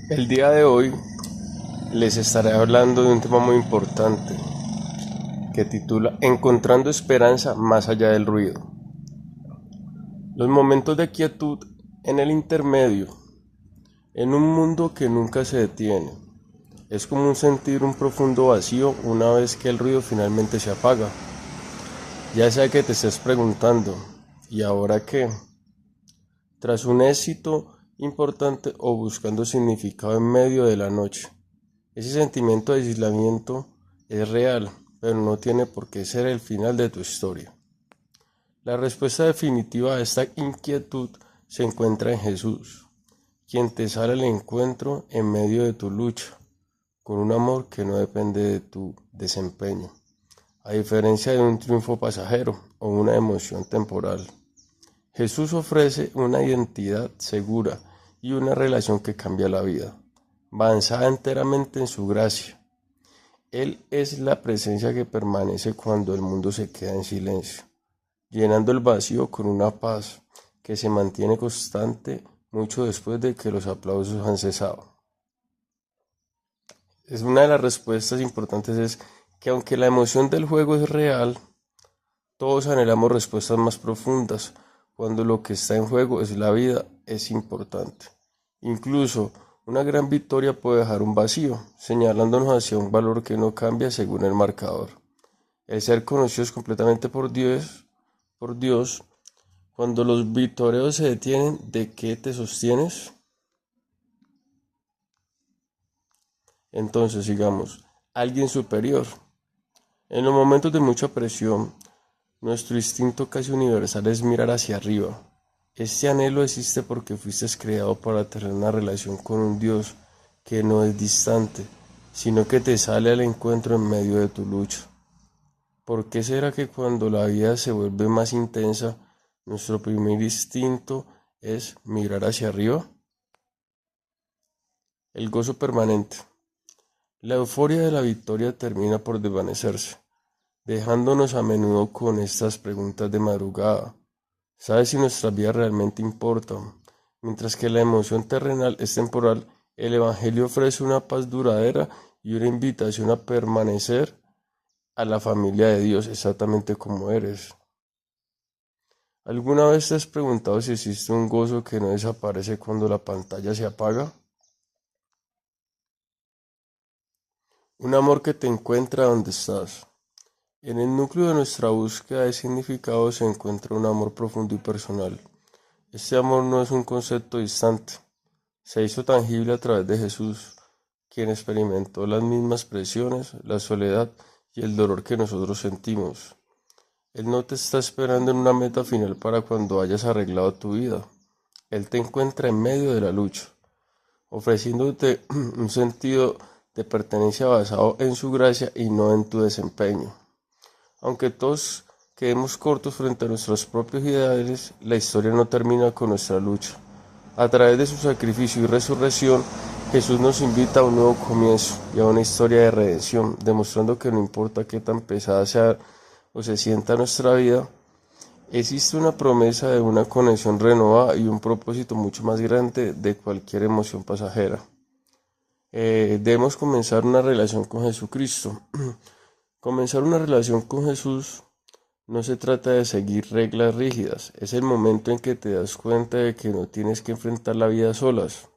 El día de hoy les estaré hablando de un tema muy importante que titula Encontrando esperanza más allá del ruido. Los momentos de quietud en el intermedio, en un mundo que nunca se detiene. Es como sentir un profundo vacío una vez que el ruido finalmente se apaga. Ya sea que te estés preguntando, ¿y ahora qué? Tras un éxito importante o buscando significado en medio de la noche. Ese sentimiento de aislamiento es real, pero no tiene por qué ser el final de tu historia. La respuesta definitiva a esta inquietud se encuentra en Jesús, quien te sale al encuentro en medio de tu lucha, con un amor que no depende de tu desempeño, a diferencia de un triunfo pasajero o una emoción temporal. Jesús ofrece una identidad segura y una relación que cambia la vida, basada enteramente en su gracia. Él es la presencia que permanece cuando el mundo se queda en silencio, llenando el vacío con una paz que se mantiene constante mucho después de que los aplausos han cesado. Es una de las respuestas importantes es que aunque la emoción del juego es real, todos anhelamos respuestas más profundas cuando lo que está en juego es la vida, es importante. Incluso una gran victoria puede dejar un vacío, señalándonos hacia un valor que no cambia según el marcador. El ser conocidos completamente por Dios, cuando los victorios se detienen, ¿de qué te sostienes? Entonces, sigamos, alguien superior. En los momentos de mucha presión, nuestro instinto casi universal es mirar hacia arriba. Este anhelo existe porque fuiste creado para tener una relación con un Dios que no es distante, sino que te sale al encuentro en medio de tu lucha. ¿Por qué será que cuando la vida se vuelve más intensa, nuestro primer instinto es mirar hacia arriba? El gozo permanente. La euforia de la victoria termina por desvanecerse, dejándonos a menudo con estas preguntas de madrugada. ¿Sabes si nuestras vidas realmente importan? Mientras que la emoción terrenal es temporal, el Evangelio ofrece una paz duradera y una invitación a permanecer a la familia de Dios exactamente como eres. ¿Alguna vez te has preguntado si existe un gozo que no desaparece cuando la pantalla se apaga? Un amor que te encuentra donde estás. En el núcleo de nuestra búsqueda de significado se encuentra un amor profundo y personal. Este amor no es un concepto distante, se hizo tangible a través de Jesús, quien experimentó las mismas presiones, la soledad y el dolor que nosotros sentimos. Él no te está esperando en una meta final para cuando hayas arreglado tu vida. Él te encuentra en medio de la lucha, ofreciéndote un sentido de pertenencia basado en su gracia y no en tu desempeño. Aunque todos quedemos cortos frente a nuestros propios ideales, la historia no termina con nuestra lucha. A través de su sacrificio y resurrección, Jesús nos invita a un nuevo comienzo y a una historia de redención, demostrando que no importa qué tan pesada sea o se sienta nuestra vida, existe una promesa de una conexión renovada y un propósito mucho más grande de cualquier emoción pasajera. Debemos comenzar una relación con Jesucristo. Comenzar una relación con Jesús no se trata de seguir reglas rígidas, es el momento en que te das cuenta de que no tienes que enfrentar la vida solas.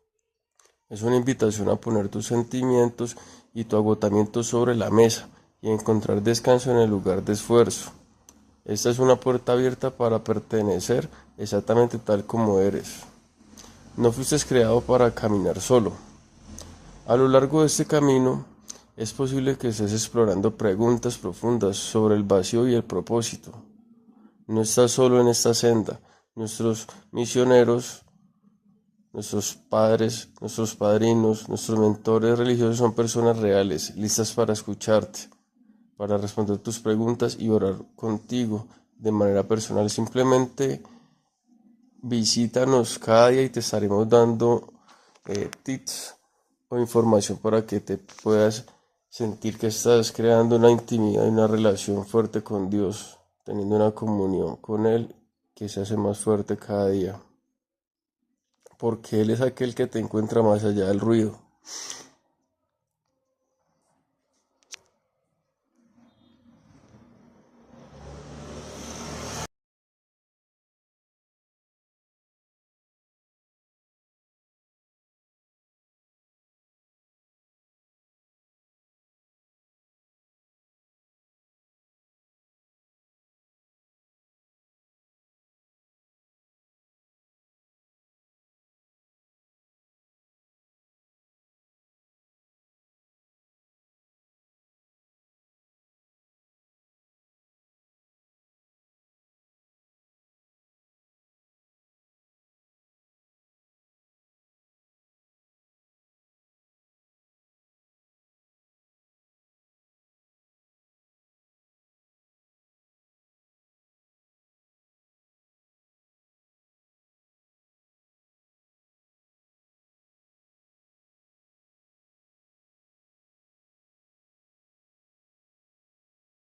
Es una invitación a poner tus sentimientos y tu agotamiento sobre la mesa y encontrar descanso en el lugar de esfuerzo. Esta es una puerta abierta para pertenecer exactamente tal como eres. No fuiste creado para caminar solo. A lo largo de este camino, es posible que estés explorando preguntas profundas sobre el vacío y el propósito. No estás solo en esta senda. Nuestros misioneros, nuestros padres, nuestros padrinos, nuestros mentores religiosos son personas reales, listas para escucharte, para responder tus preguntas y orar contigo de manera personal. Simplemente visítanos cada día y te estaremos dando tips o información para que te puedas sentir que estás creando una intimidad y una relación fuerte con Dios, teniendo una comunión con Él que se hace más fuerte cada día. porque Él es aquel que te encuentra más allá del ruido.